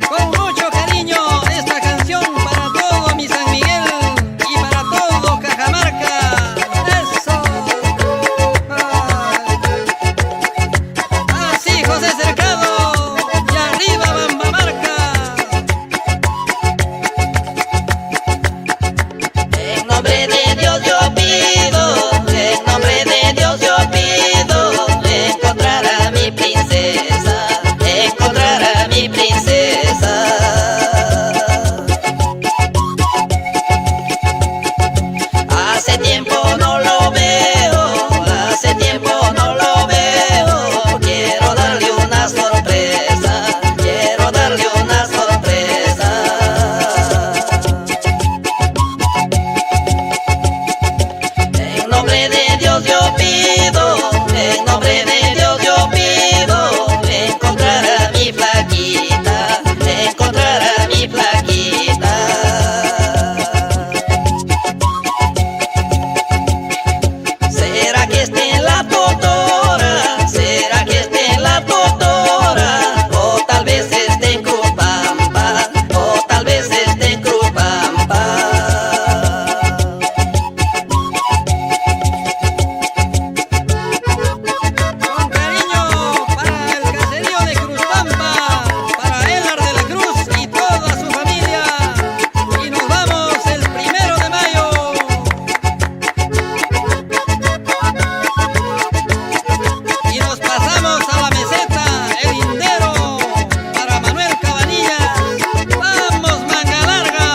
Con mucho cariño esta canción para todo mi San Miguel y para todo Cajamarca. Eso. Así José Cercado y arriba Bambamarca. En nombre de Dios yo pido, en nombre de Dios yo pido encontrar a mi princesa, encontrar a mi princesa. Hace tiempo no lo veo, hace tiempo no lo veo. Quiero darle una sorpresa, quiero darle una sorpresa. En nombre de Dios yo pido, en nombre de Dios yo pido encontrar a mi flaquita, encontrar a mi flaquita. ¿Será que esté en la totora? ¿Será que esté en la totora? O tal vez esté en Crupampa, o tal vez esté en Crupampa. Con cariño para el caserío de Cruzpampa, para Elar de la Cruz y toda su familia. Y nos vamos el 1 de mayo. Y nos pasamos a la meseta, el Lindero, para Manuel Cabanillas. ¡Vamos, manga larga!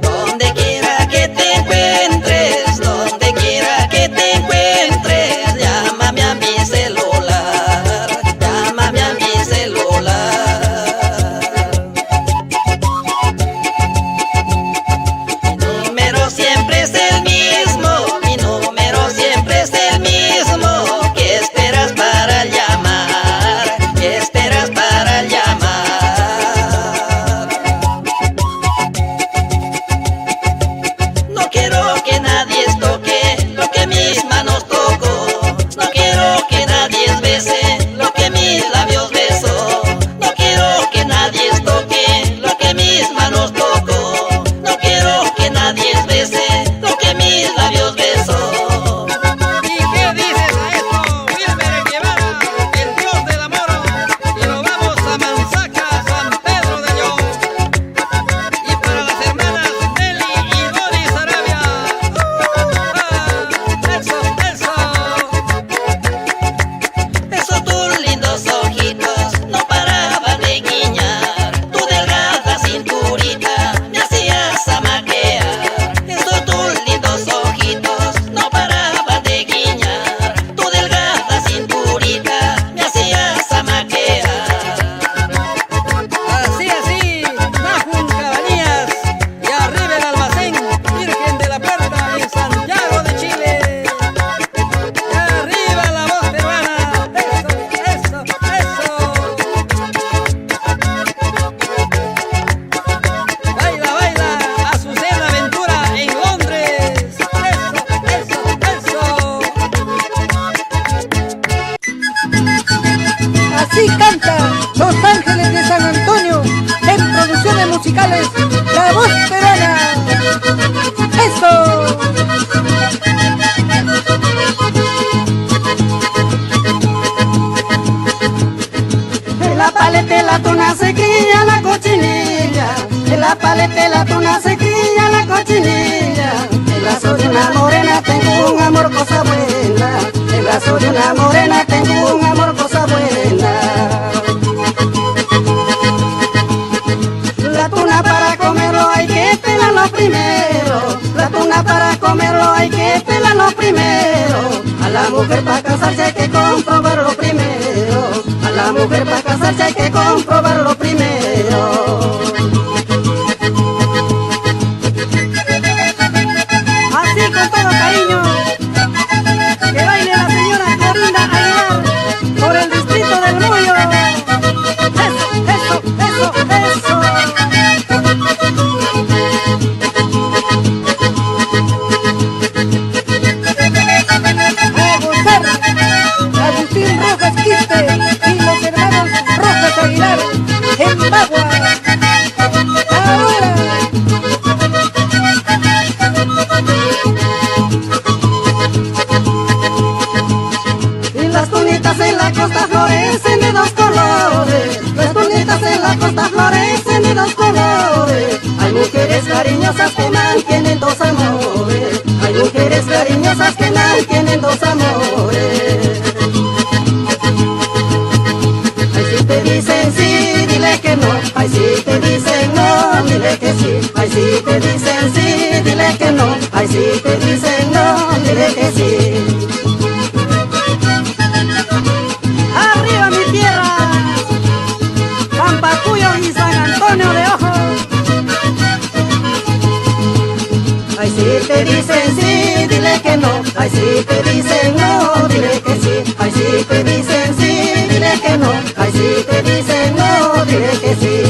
Donde quiera que te encuentres, donde quiera que te encuentres, llámame a mi celular, llámame a mi celular. Mi número siempre es el mismo, mi número siempre es el mismo. ¿Qué esperas para llamar? ¿Qué esperas para llamar? No quiero que nadie toque lo que mis manos toco. No quiero que nadie bese lo que mis labios beso. No quiero que nadie toque lo que mis manos toco. No quiero que nadie bese lo que mis labios beso. ¿Y qué dices a esto, Wilmer Guevara, el dios del amor? Y nos vamos a Manzaca, San Pedro de Yo. Y para las hermanas Nelly y Doris Arabia. Eso, eso. Esos tus lindos ojitos no paraban de guiñar. Tu delgada cinturita me hacías amaquear. Esos tus lindos ojitos no paraban de guiñar. Tu delgada cinturita me hacías amaquear. Así, así, Nahum Cabanillas y arriba el almacén Virgen de la Puerta en Santiago de Chile. Y arriba la voz peruana. Eso, eso, eso. Baila, baila, Azucena Ventura en Londres. Eso, eso, eso. Así canta Los Ángeles de San Antonio en producciones musicales La Voz Peruana. ¡Eso! En la paleta la tuna se cría la cochinilla. En la paleta la tuna se cría la cochinilla. En brazo de una morena tengo un amor cosa buena. En brazo de una morena tengo un amor cosa buena. La tuna para comerlo hay que pelarlo primero. La tuna para comerlo hay que pelarlo primero. A la mujer para casarse hay que comprobarlo primero. A la mujer para casarse hay que comprobarlo primero. Así con todo cariño, que baile la señora Florinda Aguilar por el distrito del Mullo. Eso, eso, eso, eso. cariñosas que mantienen dos amores. Hay mujeres cariñosas que mantienen dos amores. Ay, si te dicen sí, dile que no. Ay, si te dicen no, dile que sí. Ay, si te dicen sí, dile que no. Ay, si te dicen no, dile que sí. ¡Arriba mi tierra! Pampacuyo y San Antonio de Ojos. Ay, si te dicen sí, dile que no. Ay, si te dicen no, dile que sí. Ay, si te dicen sí, dile que no. Ay, si te dicen no, dile que sí.